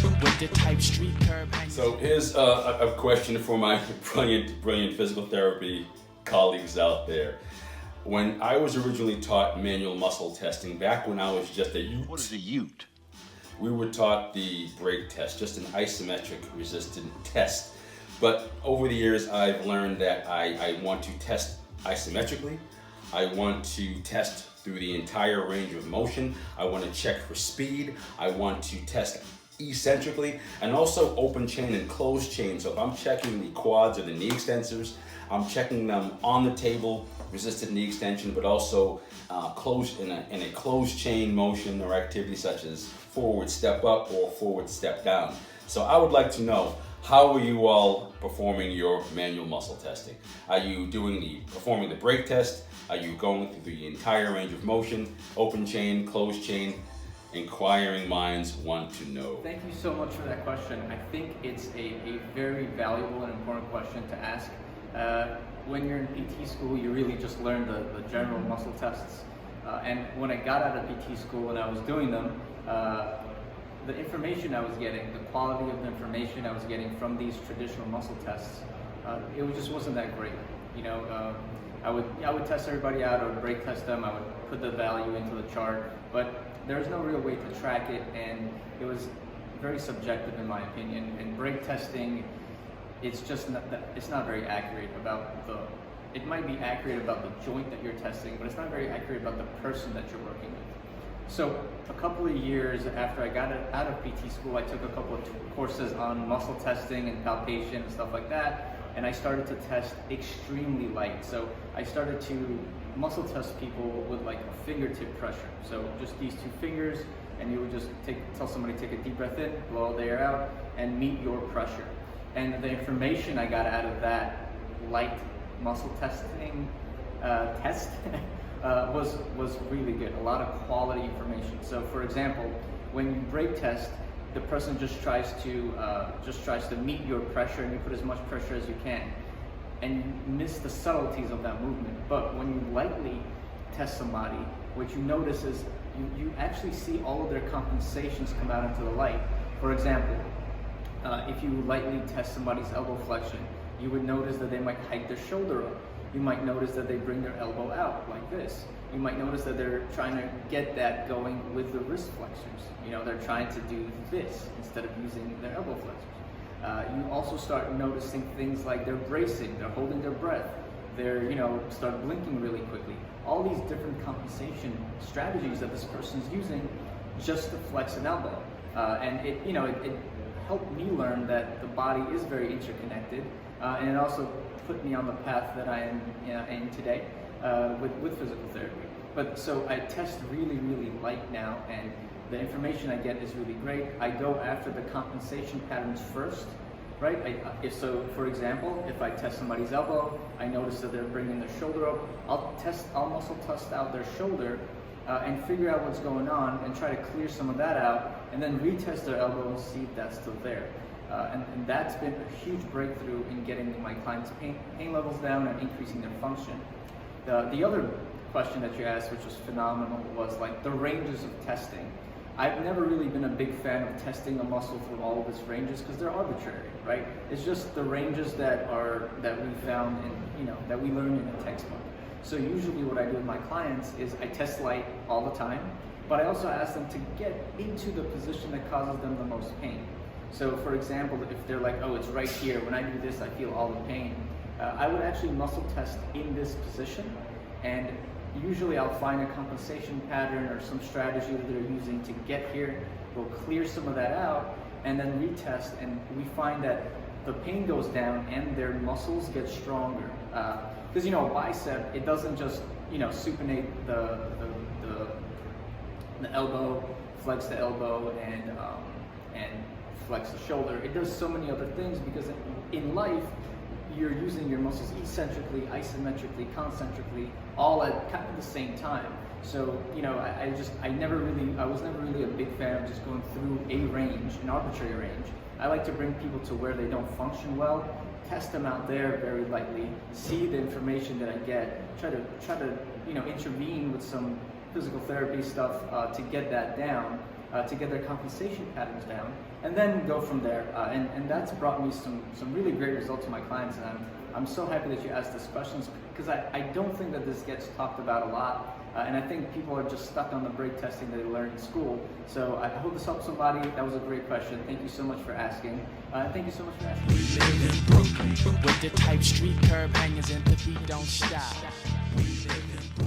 With the type street curb. So here's a question for my brilliant physical therapy colleagues out there. When I was originally taught manual muscle testing, back when I was just a ute. What is a ute? We were taught the brake test, just an isometric resistant test. But over the years, I've learned that I want to test isometrically. I want to test through the entire range of motion. I want to check for speed. I want to test eccentrically, and also open chain and closed chain. So if I'm checking the quads or the knee extensors, I'm checking them on the table, resisted knee extension, but also closed in a closed chain motion or activity such as forward step up or forward step down. So I would like to know, how are you all performing your manual muscle testing? Are you performing the brake test? Are you going through the entire range of motion, open chain, closed chain? Inquiring minds want to know. Thank you so much for that question. I think it's a very valuable and important question to ask. When you're in PT school, you really just learn the general muscle tests. And when I got out of PT school and I was doing them, the information I was getting, the quality of the information I was getting from these traditional muscle tests, just wasn't that great. You know, I would test everybody out, I would brake test them, I would put the value into the chart, but there's no real way to track it, and it was very subjective in my opinion. And brake testing, it's not very accurate about it might be accurate about the joint that you're testing, but it's not very accurate about the person that you're working with. So a couple of years after I got out of PT school, I took a couple of courses on muscle testing and palpation and stuff like that, and I started to test extremely light. So I started to muscle test people with like a fingertip pressure. So just these two fingers, and you would just tell somebody to take a deep breath in, blow all the air out, and meet your pressure. And the information I got out of that light muscle testing test was really good. A lot of quality information. So for example, when you brake test, the person just tries to meet your pressure, and you put as much pressure as you can, and you miss the subtleties of that movement. But when you lightly test somebody, what you notice is you actually see all of their compensations come out into the light. For example, if you lightly test somebody's elbow flexion, you would notice that they might hike their shoulder up. You might notice that they bring their elbow out like this. You might notice that they're trying to get that going with the wrist flexors. You know, they're trying to do this instead of using their elbow flexors. You also start noticing things like they're bracing, they're holding their breath, they're, start blinking really quickly. All these different compensation strategies that this person's using just to flex an elbow. And it helped me learn that the body is very interconnected, and it also put me on the path that I am in today with physical therapy. But so I test really, really light now, and the information I get is really great. I go after the compensation patterns first, right? For example, if I test somebody's elbow, I notice that they're bringing their shoulder up, I'll muscle test out their shoulder and figure out what's going on and try to clear some of that out, and then retest their elbow and see if that's still there. And that's been a huge breakthrough in getting my clients' pain levels down and increasing their function. The other question that you asked, which was phenomenal, was like the ranges of testing. I've never really been a big fan of testing a muscle through all of its ranges because they're arbitrary, right? It's just the ranges that we found in, that we learned in a textbook. So usually what I do with my clients is I test light all the time, but I also ask them to get into the position that causes them the most pain. So for example, if they're like, oh, it's right here, when I do this, I feel all the pain. I would actually muscle test in this position, and usually I'll find a compensation pattern or some strategy that they're using to get here. We'll clear some of that out and then retest, and we find that the pain goes down and their muscles get stronger. Because a bicep, it doesn't just supinate the elbow, flex the elbow, and flex the shoulder. It does so many other things because in life, you're using your muscles eccentrically, isometrically, concentrically, all at kind of the same time. So, I was never really a big fan of just going through a range, an arbitrary range. I like to bring people to where they don't function well, test them out there very lightly, see the information that I get, try to intervene with some physical therapy stuff to get that down. to get their compensation patterns down, and then go from there. And that's brought me some really great results to my clients, and I'm so happy that you asked this question, because I don't think that this gets talked about a lot, and I think people are just stuck on the brake testing that they learned in school. So I hope this helps somebody. That was a great question. Thank you so much for asking. Thank you so much for asking. We live in Brooklyn with the type street curb hangers and the beat don't stop. We live in Brooklyn.